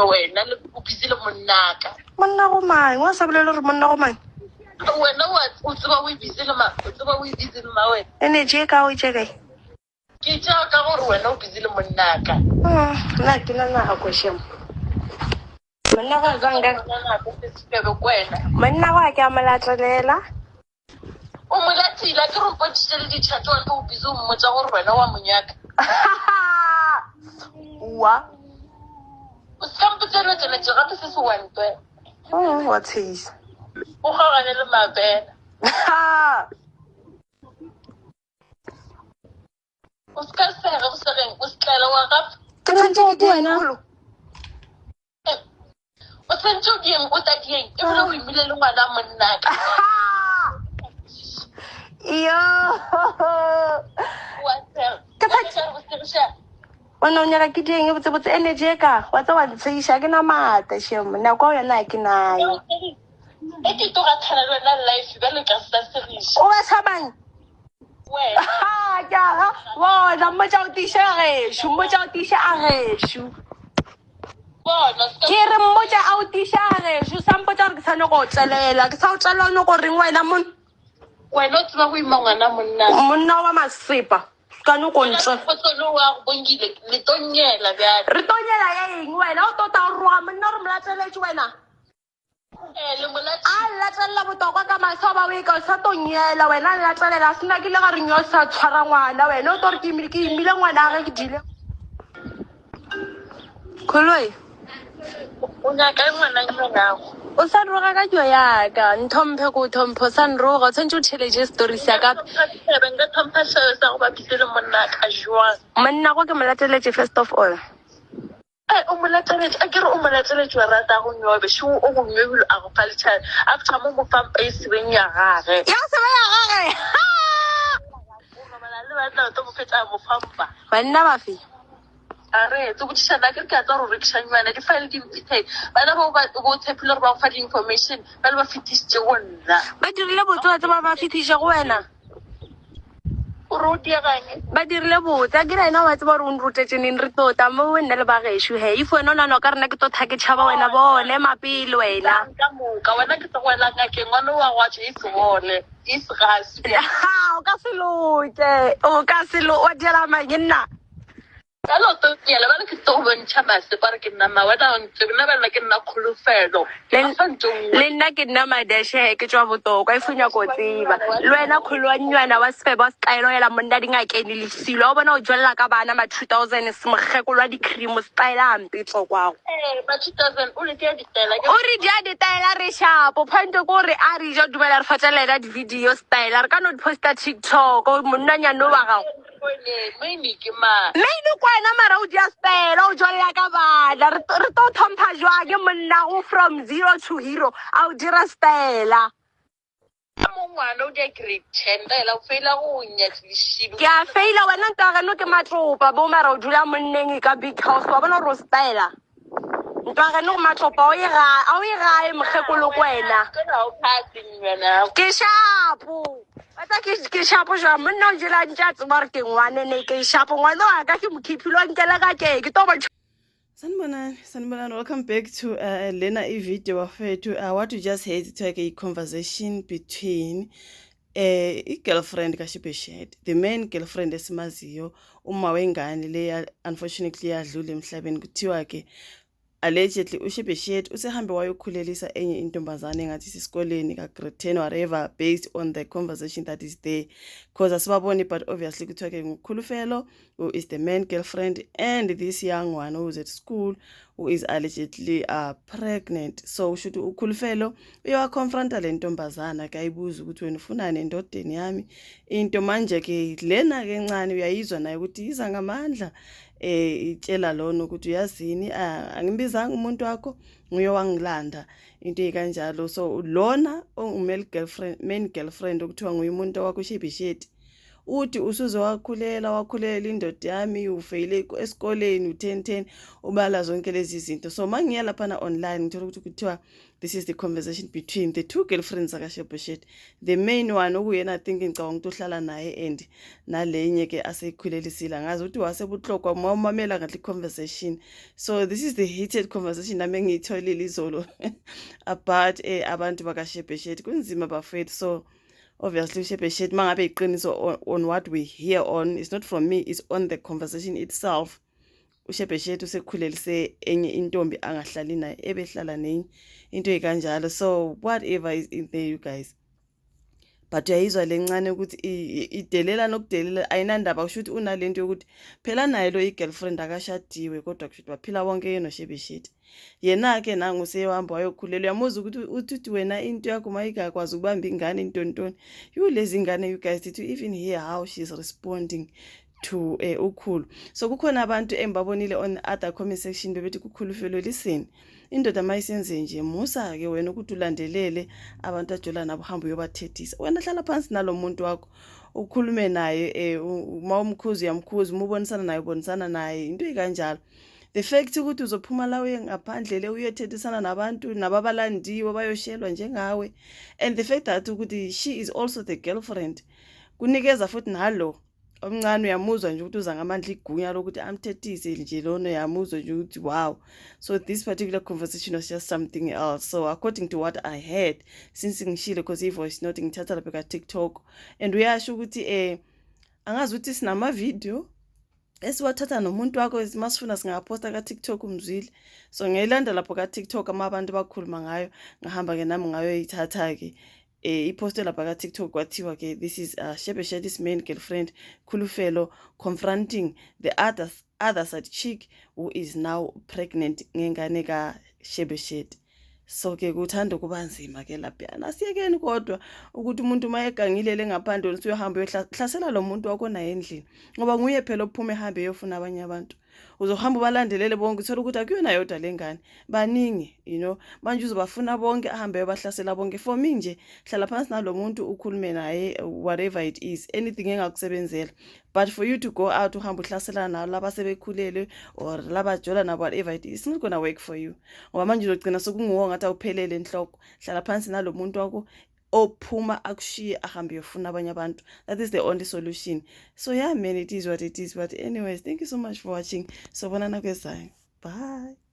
wena le o busy le monnaka monna go mang wa sabolelo re monna go mang wena o tseba o busy le ma o tseba o busy le ma wena energy ka o tsheka ke tsa ka gore wena o busy le monnaka nna ke nna a go shema monna go ganga monna go ke a molatlelela o molatila ke re mpotšitše le ditšhato wa o busy o mmotsa gore wena wa monyaka wa o ska mpotsa le tsena tse gape se se wantwe wa tshisa o gagane le mabela o ska sega go segeng o skela wa gape ke ntse ke wena o tsentse o dieng o tadieng e bile o imile le ngwana monnaka yo wa tsega Ona nyaka ke dieng botse botse energy ka wa tsa wa tsheisha ke na mata shemo na kwa yona ke nayo e ke to ga thana le wena life ba le ka sa serish o ba tshabang wena ja bona mo tsa o tisha geshu mo tsa o tisha geshu bona ke re mo tsa o tisha geshu sampo tsa re tsana go tselela ke sa o tsela no go reng wena mon wena o tseba go ima ngwana monna wa masipa kanu go ntse go tsolo wa go bongile le tonyela bja re tonyela ya eng wena o tota o roa monna re molatseletse wena le molati a latselela botokwa ka masoba o ka sa tonyela wena latselela sena ke le ga re nyo sa tshwara ngwana wena o tore ke imile ngwana ga ke dile kholoi o nyaka ngwana ngwana o sa roga ka jo yaka nthompe go thompho sa nroga o tshwantse o tšheletse story sa ka nka thompha seo sa go bapisele monna ka jwang monna go ke molatseletse first of all o molatseletse a ke re o molatseletse wa rata go nyobe sho o go nyobile a go faltsha after mo fampa e sebeng ya gage ya sebe ya gage o mala le batla to mo fetsa mo fampa banna ba fi are tso botšana ke ka tsa go rekšanyana di file di mpithe bana go tshepile gore ba go fa di information ba le ba fetišitše go nna ba dirile botse wa tse ba fetiša go wena o re o dieganye ba dirile botse ke rena wa tse ba re o nrotetseneng re tota mo o nna le ba geshu he if wena o nana ka rena ke tota ke tšhaba wena bone mapele wena ka moka wena ke tse go ela ngakeng ngwane wa gwatše e segole e segase o ka se loke o ka se lo wa diela mang nna ka loto ya le ba ke to bontšha mase ba re ke nna ma wena o ntse nna ba nna ke nna kholofelo le nna ke nna madeshe ke tswa botoko e funya go tseba le wena kholwanyana wa sefeba wa style ya la monna di ngakene le silo o bona o jwella ka bana ma 2000 se mogekolo di cream style ampe tsokwago ba 2000 o le dia ditela o re dia ditela re shapo point go re a re jo dumela re fatselela di video style re ka no posta TikTok o monna nyano ba gago maini ke ma maini kwena mara o dia style o jwella ka bana re to thompha jwa ke monna go from 0 to hero a o dira style ngwana o dia grade 10 la o feila go nya tlishido ke a feila wena ntaga no ke matlopa bo mara o dula monneng ka big house wa bona ro style ntaga no matlopa o e mogekolo kwena ke shapo ata ke shapo jwa monna o jela ntja tseba re ke ngwane ne ke shapo ngwana wa ka ke mokhipilo nkela ka ke to ba Sanibonani, welcome back to Lena video wafethu. I want to just head to a conversation between a girlfriend kaShibeshet, the main girlfriend esimaziyo, uma wengane le unfortunately yadlula emhlabeni kuthiwa ke allegedly uShibeshet usehambe wayokhulelisa enye intombazane ngathi sisikoleni ka grade 10 whatever based on the conversation that is there because asibaboni but obviously kuthiwa ke ngukhulufelo who is the main girlfriend and this young one who is at school who is allegedly pregnant. So should ukhulufelo uyawaconfronta le ntombazana kayibuza ukuthi wena ufunani endodeni yami into manje ke lena ke ncane uyayizwa naye ukuthi iza ngamandla itshela lona ukuthi uyazini angimbizanga umuntu wakho nguye wangilanda into ekanjalo. So lona main girlfriend okuthiwa nguye umuntu wakho Shibeshet uthi usuze wakhulela indoda yami ufeyile esikoleni u10 ubala zonke lezi zinto. So mangiya lapha online ngithola ukuthi kuthiwa this is the conversation between the two girlfriends zakaShebeshet. The main one okuyena I think ngicabanga ukuthi uhlala naye and nalenye ke aseyikhulelisile ngazi ukuthi wasebuhlokwa mawumamela kahle conversation. So this is the heated conversation nami ngiyitholile izolo about abantu bakaShebeshet kunzima bafethu. So obviously Shebeshet mangabe iqiniso on what we hear on, it's not from me, it's on the conversation itself. uShebeshet usekhulelise enye intombi angahlali naye ebehlala nenye into ekanjalo. So whatever is in there you guys, but uyayizwa lencane ukuthi idelela nokudelela ayinandaba. Kusho ukuthi unalento yokuthi phela naye lo igirlfriend akashadiwe kodwa kusho ukuthi baphila bonke yena noShebeshet. Yena ke nangu seyehamba wayokhulelwa. Uyamuza ukuthi uthi wena into yakho mayikakwazi ukubamba ingane intontoni. Lezi ingane you guys, did you even hear how she's responding to ukhulu? So kukhona abantu embabonile on other comment section bebethi kukhulu felo listen, indoda mayisenze nje musa ke wena ukuthi ulandelele abantu ajola nabo hamba uyobathethisa. Wena hlala phansi nalo muntu wakho ukhulume naye mawumkhuzi yamkhuzi, ubonisana naye ubonisana naye, into ekanjalo. The fact ukuthi uzophuma la uye ngaphandle le uyethethisana nabantu nababalandiwe bayoshelwa njengawe, and the fact that ukuthi she is also the girlfriend kunikeza futhi nalo omncane uyamuzwa nje ukuthi uza ngamandla igunya lokuthi amthethise nje lona, uyamuzwa nje ukuthi wow. So this particular conversation was just something else. So according to what I heard, since ngishile because i-voice note ngithatha lapha ka TikTok, and uyasho ukuthi angazi ukuthi sinama video esiwathatha nomuntu wakho masifuna singaposta ka TikTok umzwile. So ngiyilanda lapho ka TikTok abantu bakhuluma ngayo, ngahamba ke nami ngayo yithatha ke iposte lapha ka TikTok kwathiwa ke this is Shebeshet's main girlfriend Khulufelo confronting the other side chick who is now pregnant ngengane ka Shebeshet. So ke kuthanda kuba nzima ke lapha. Asiyekeni kodwa ukuthi umuntu mayegangile ngaphandle usuyohamba uyohlasela lo muntu wakho naye endlini, ngoba nguye phela ophume ehambe eyofuna abanye abantu. Uzohamba ubalandelele bonke uthola ukuthi akuyona yodwa lengane, baningi manje uzobafuna bonke ahambe eyobahlasela bonke. For me nje hlala phansi nalo muntu ukhulume naye whatever it is, anything engakusebenzela. But for you to go out uhamba uhlasela nalo laba sebekhulele or laba jola na whatever it is, it's not gonna work for you. Ngoba manje uzogcina sokunguwo ngathi awuphelele enhloko. Hlala phansi nalo muntu wakho ophuma akushiye ahambe yofuna abanye abantu. That is the only solution. So yeah man, it is what it is. But anyways, thank you so much for watching. So bonana kwezayo. Bye.